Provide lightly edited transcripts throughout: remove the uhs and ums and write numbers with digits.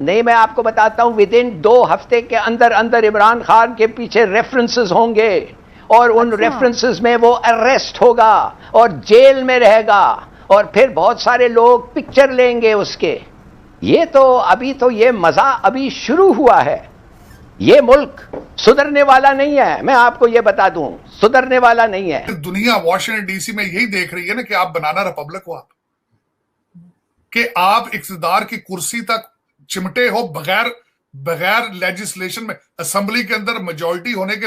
नहीं, मैं आपको बताता हूं, विद इन 2 हफ्ते के अंदर अंदर इमरान खान के पीछे रेफरेंसेस होंगे और उन अच्छा। रेफरेंसेस में वो अरेस्ट होगा और जेल में रहेगा और फिर बहुत सारे लोग पिक्चर लेंगे उसके। ये तो अभी तो ये मजा अभी शुरू हुआ है। ये मुल्क सुधरने वाला नहीं है, मैं आपको ये बता दूं, सुधरने वाला नहीं है। दुनिया वॉशिंगटन डीसी में यही देख रही है ना कि आप बनाना रिपब्लिक हो, आप कि आप इक्तदार की कुर्सी तक चिमटे हो बगैर बगैर लेजिस्लेशन में, असेंबली के अंदर मेजॉरिटी होने के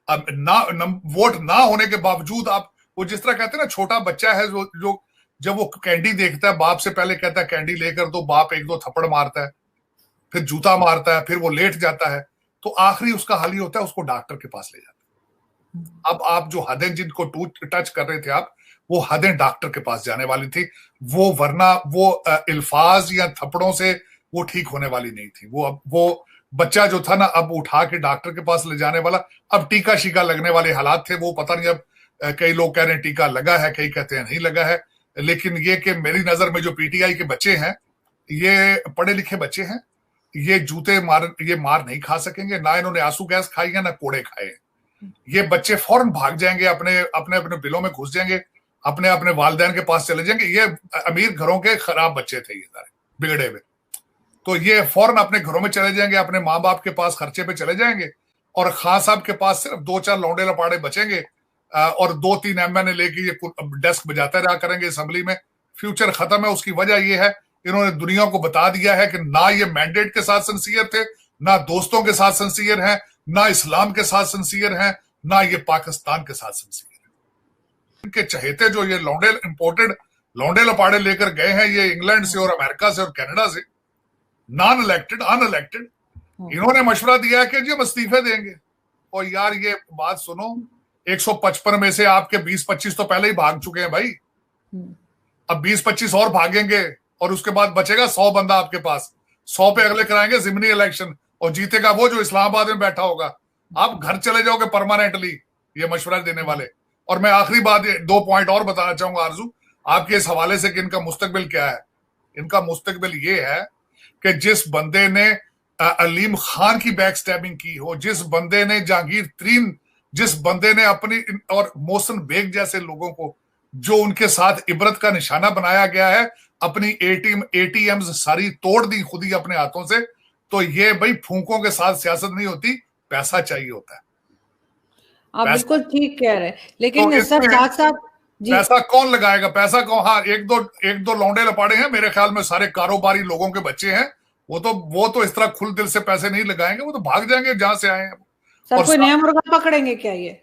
वोट ना होने के बावजूद आप, वो जिस तरह कहते हैं ना, छोटा बच्चा है जो जब वो कैंडी देखता है बाप से पहले कहता है कैंडी लेकर दो, बाप 1-2 थप्पड़ मारता है, फिर जूता मारता है, फिर वो लेट जाता है, तो आखिरी उसका हल ही होता है उसको डॉक्टर के पास ले जाता है। अब आप जो हदें जिनको टच कर रहे थे आप, वो हदें डॉक्टर के पास जाने वाली थी, वो वरना वो अल्फाज या थप्पड़ों से वो ठीक होने वाली नहीं थी। वो बच्चा जो था ना, अब उठा के डॉक्टर के पास ले जाने वाला, अब टीका शीका लगने वाले हालात थे, वो पता नहीं। अब कई लोग कह रहे हैं टीका लगा है, कई कहते हैं नहीं लगा है, लेकिन ये कि मेरी नजर में जो पीटीआई के बच्चे हैं, ये पढ़े लिखे बच्चे हैं, ये ये मार नहीं खा सकेंगे, ना इन्होंने आंसू गैस खाई है ना कोड़े खाए। ये बच्चे फौरन भाग जाएंगे, अपने अपने अपने बिलों में घुस जाएंगे, अपने अपने वालिदैन के पास चले जाएंगे। ये अमीर घरों के खराब बच्चे थे, ये सारे बिगड़े हुए, तो ये फौरन अपने घरों में चले जाएंगे, अपने माँ बाप के पास खर्चे पे चले जाएंगे, और खान साहब के पास सिर्फ 2-4 लौंडे लपाड़े बचेंगे और 2-3 एमएनए लेके ये डेस्क बजाते रहा करेंगे असेंबली में। फ्यूचर खत्म है। उसकी वजह यह है, इन्होंने दुनिया को बता दिया है कि ना ये मैंडेट के साथ सिंसियर थे, ना दोस्तों के साथ सिंसियर हैं, ना इस्लाम के साथ सिंसियर हैं, ना ये पाकिस्तान के साथ सिंसियर है। इनके चहेते जो ये लौंडे इंपोर्टेड लौंडे लपाड़े लेकर गए हैं, ये इंग्लैंड से और अमेरिका से और कनाडा से, नॉन इलेक्टेड अनइलेक्टेड, इन्होंने मशवरा दिया है कि जी हम इस्तीफे देंगे। और यार ये बात सुनो, 155 में से आपके 20-25 तो पहले ही भाग चुके हैं भाई, अब 20-25 और भागेंगे और उसके बाद बचेगा 100 बंदा आपके पास। 100 पे अगले कराएंगे जिमनी इलेक्शन और जीतेगा वो जो इस्लामाबाद में बैठा होगा। आप घर चले जाओगे परमानेंटली, ये मशवरा देने वाले। और मैं आखिरी बात 2 पॉइंट और बताना चाहूंगा आरजू आपके इस हवाले से कि इनका मुस्तकबिल क्या है। इनका मुस्तकबिल ये है कि जिस बंदे ने अलीम खान की बैक स्टैबिंग की हो, जिस बंदे ने जहांगीर तरीन, जिस बंदे ने अपनी और मोहसिन बेग जैसे लोगों को जो उनके साथ इबरत का निशाना बनाया गया है, अपनी एटीएम्स सारी तोड़ दी खुद ही अपने हाथों से। तो ये भाई फूंकों के साथ सियासत नहीं होती, पैसा चाहिए होता है। आप बिल्कुल ठीक कह रहे हैं, लेकिन तो सर साथ साथ पैसा कौन लगाएगा? पैसा कौन? हाँ, एक दो लौंडे लपाड़े हैं, मेरे ख्याल में सारे कारोबारी लोगों के बच्चे हैं, वो तो इस तरह खुल दिल से पैसे नहीं लगाएंगे, वो तो भाग जाएंगे जहां से आए हैं। सर कोई नया मुर्गा पकड़ेंगे क्या? ये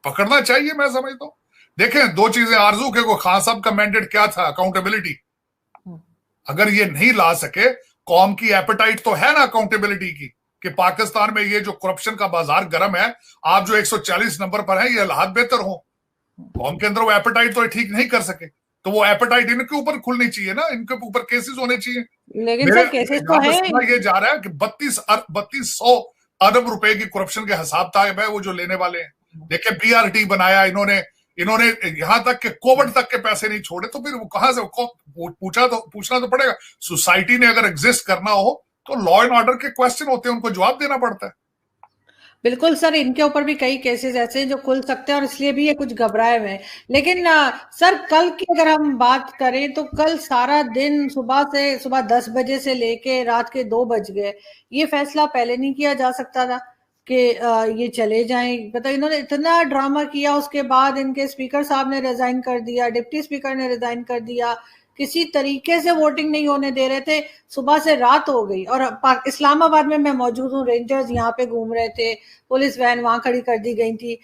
पकड़ना चाहिए, मैं समझता हूँ। देखें, 2 चीजें आरजू के को खान साहब का मैंडेट क्या था? अकाउंटेबिलिटी। अगर ये नहीं ला सके, कौम की एपेटाइट तो है ना अकाउंटेबिलिटी की, कि पाकिस्तान में ये जो करप्शन का बाजार गर्म है, आप जो 140 नंबर पर है, ये हालात बेहतर हो, कौम के अंदर वो एपेटाइट तो ठीक नहीं कर सके, तो वो एपेटाइट इनके ऊपर खुलनी चाहिए ना, इनके ऊपर केसेस होने चाहिए। लेकिन सर केसेस तो है, ये जा रहा है कि 3200 अरब रुपए की करप्शन के हिसाब किताब है वो जो लेने वाले हैं। देखिए, बीआरटी बनाया इन्होंने यहां तक के कोविड तक के पैसे नहीं छोड़े, तो फिर वो कहां से पूछना तो पड़ेगा। सोसाइटी ने अगर एग्जिस्ट करना हो तो लॉ एंड ऑर्डर के क्वेश्चन होते हैं, उनको जवाब देना पड़ता है। बिल्कुल सर, इनके ऊपर भी कई केसेस ऐसे हैं जो खुल सकते हैं और इसलिए भी ये कुछ घबराए हुए हैं। लेकिन सर कल की अगर हम बात करें तो कल सारा दिन सुबह 10 बजे से लेके रात के 2 बज गए। ये फैसला पहले नहीं किया जा सकता था कि ये चले जाएं? पता, इन्होंने इतना ड्रामा किया, उसके बाद इनके स्पीकर साहब ने रिजाइन कर दिया, डिप्टी स्पीकर ने रिजाइन कर दिया, किसी तरीके से वोटिंग नहीं होने दे रहे थे। सुबह से रात हो गई और इस्लामाबाद में मैं मौजूद हूँ, रेंजर्स यहाँ पे घूम रहे थे, पुलिस वैन वहां खड़ी कर दी गई थी।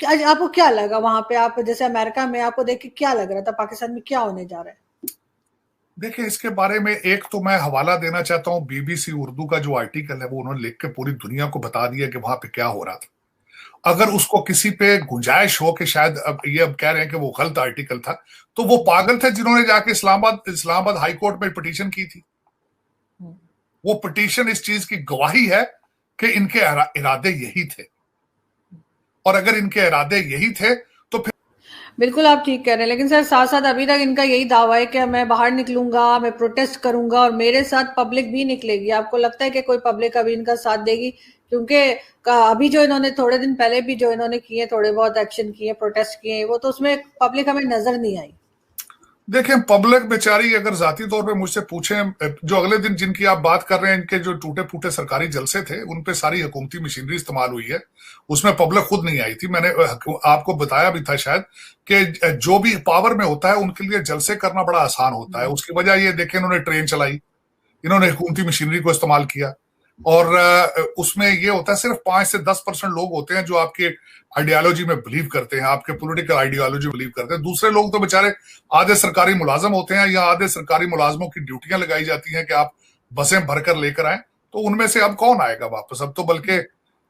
आपको क्या लगा वहां पे? आप जैसे अमेरिका में, आपको देख के क्या लग रहा था पाकिस्तान में क्या होने जा रहा है? देखिए, इसके बारे में एक तो मैं हवाला देना चाहता हूँ, बीबीसी उर्दू का जो आर्टिकल है वो उन्होंने लिख के पूरी दुनिया को बता दिया कि वहां पे क्या हो रहा था। अगर उसको किसी पे गुंजाइश हो कि शायद अब कह रहे हैं कि वो गलत आर्टिकल था, तो वो पागल थे जिन्होंने जाके इस्लामाबाद हाई कोर्ट में पिटीशन की थी। वो पिटीशन इस चीज की गवाही है कि इनके इरादे यही थे, और अगर इनके इरादे यही थे तो फिर बिल्कुल आप ठीक कह रहे हैं, लेकिन सर साथ साथ अभी तक इनका यही दावा है कि मैं बाहर निकलूंगा, मैं प्रोटेस्ट करूंगा और मेरे साथ पब्लिक भी निकलेगी। आपको लगता है कि कोई पब्लिक अभी इनका साथ देगी? क्योंकि अभी जो इन्होंने थोड़े दिन पहले भी जो इन्होंने किए, थोड़े बहुत एक्शन किए, प्रोटेस्ट किए, वो तो उसमें पब्लिक हमें नजर नहीं आई। देखें, पब्लिक बेचारी अगर जाती तौर पे मुझसे पूछें, जो अगले दिन जिनकी आप बात कर रहे हैं, इनके जो टूटे फूटे सरकारी जलसे थे, उन पे सारी हुकूमती मशीनरी इस्तेमाल हुई है, उसमें पब्लिक खुद नहीं आई थी। मैंने आपको बताया भी था शायद कि जो भी पावर में होता है उनके लिए जलसे करना बड़ा आसान होता है। उसकी वजह ये देखें, इन्होंने ट्रेन चलाई, इन्होंने हुकूमती मशीनरी को इस्तेमाल किया, और उसमें ये होता है सिर्फ 5 से 10% लोग होते हैं जो आपके आइडियोलॉजी में बिलीव करते हैं, आपके पॉलिटिकल आइडियोलॉजी में बिलीव करते हैं। दूसरे लोग तो बेचारे आधे सरकारी मुलाजम होते हैं, या आधे सरकारी मुलाजमों की ड्यूटियां लगाई जाती हैं कि आप बसें भरकर लेकर आए, तो उनमें से अब कौन आएगा वापस? अब तो बल्कि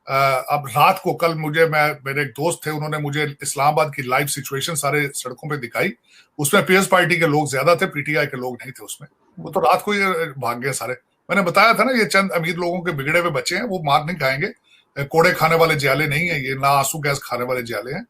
अब रात को कल मेरे एक दोस्त थे, उन्होंने मुझे इस्लामाबाद की लाइव सिचुएशन सारे सड़कों पे दिखाई। उसमें पीएस पार्टी के लोग ज्यादा थे, पीटीआई के लोग नहीं थे उसमें। वो तो रात को ही भाग गए सारे। मैंने बताया था ना, ये चंद अमीर लोगों के बिगड़े हुए बच्चे हैं, वो मार नहीं खाएंगे, कोड़े खाने वाले ज्याले नहीं है ये, ना आंसू गैस खाने वाले ज्याले हैं।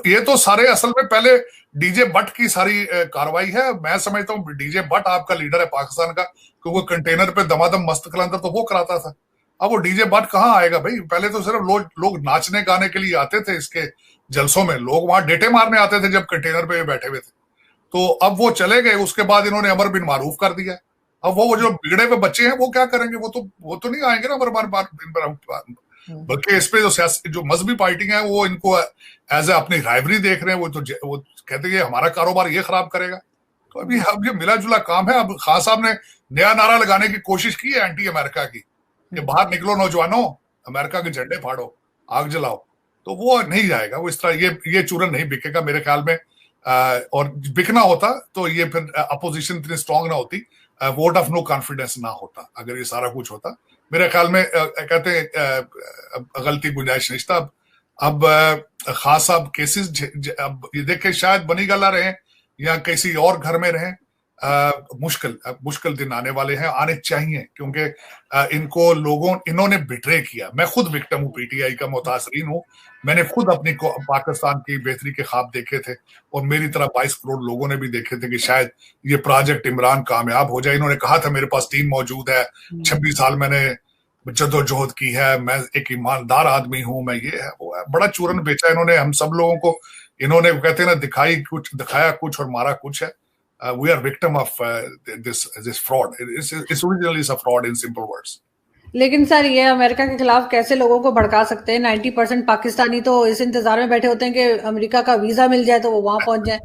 ये तो सारे असल में पहले डीजे भट्ट की सारी कार्रवाई है। मैं समझता हूँ डीजे भट्ट आपका लीडर है पाकिस्तान का, क्योंकि कंटेनर पे दमादम मस्त कलंदर तो वो कराता था। अब वो डीजे भट्ट कहाँ आएगा भाई? पहले तो सिर्फ लोग नाचने गाने के लिए आते थे इसके जलसों में, लोग वहां डेटे मारने आते थे जब कंटेनर पे बैठे हुए थे। तो अब वो चले गए, उसके बाद इन्होंने अमर बिन मारूफ कर दिया। अब वो जो बिगड़े हुए बच्चे हैं वो क्या करेंगे? वो तो नहीं आएंगे ना अमर बिन मारूफ। बल्कि इस पे जो मजहबी पार्टी हैं वो इनको एज ए अपनी राइवरी देख रहे हैं। वो कहते हैं हमारा कारोबार ये खराब करेगा। तो अभी अब ये मिला जुला काम है। अब खान साहब ने नया नारा लगाने की कोशिश की है एंटी अमेरिका की, कि बाहर निकलो नौजवानों, अमेरिका के झंडे फाड़ो, आग जलाओ। तो वो नहीं जाएगा, वो इस तरह ये चूरन नहीं बिकेगा मेरे ख्याल में। और बिकना होता तो ये फिर अपोजिशन इतनी स्ट्रांग ना होती, वोट ऑफ नो कॉन्फिडेंस ना होता, अगर ये सारा कुछ होता। मेरे ख्याल में कहते हैं गलती गुंजाइश नहीं था। अब खास साहब केसेस अब ये देखे शायद बनीगला रहे या किसी और घर में रहे, मुश्किल दिन आने वाले हैं, आने चाहिए, क्योंकि इन्होंने बिट्रे किया। मैं खुद विक्टिम हूँ, पीटीआई का मुतासरीन हूँ। मैंने खुद अपनी पाकिस्तान की बेहतरी के ख्वाब देखे थे, और मेरी तरह 22 करोड़ लोगों ने भी देखे थे कि शायद ये प्रोजेक्ट इमरान कामयाब हो जाए। इन्होंने कहा था मेरे पास टीम मौजूद है, 26 साल मैंने जद्दोजहद की है, मैं एक ईमानदार आदमी हूं, मैं ये है वो है। बड़ा चूरन बेचा इन्होंने हम सब लोगों को। इन्होंने कहते हैं ना, दिखाया कुछ और मारा कुछ है। We are victim of this fraud. It's originally a fraud in simple words. लेकिन सर ये अमेरिका के खिलाफ कैसे लोगों को भड़का सकते हैं? 90% पाकिस्तानी तो इस इंतजार में बैठे होते हैं कि अमेरिका का वीजा मिल जाए तो वो वहां पहुंच जाए।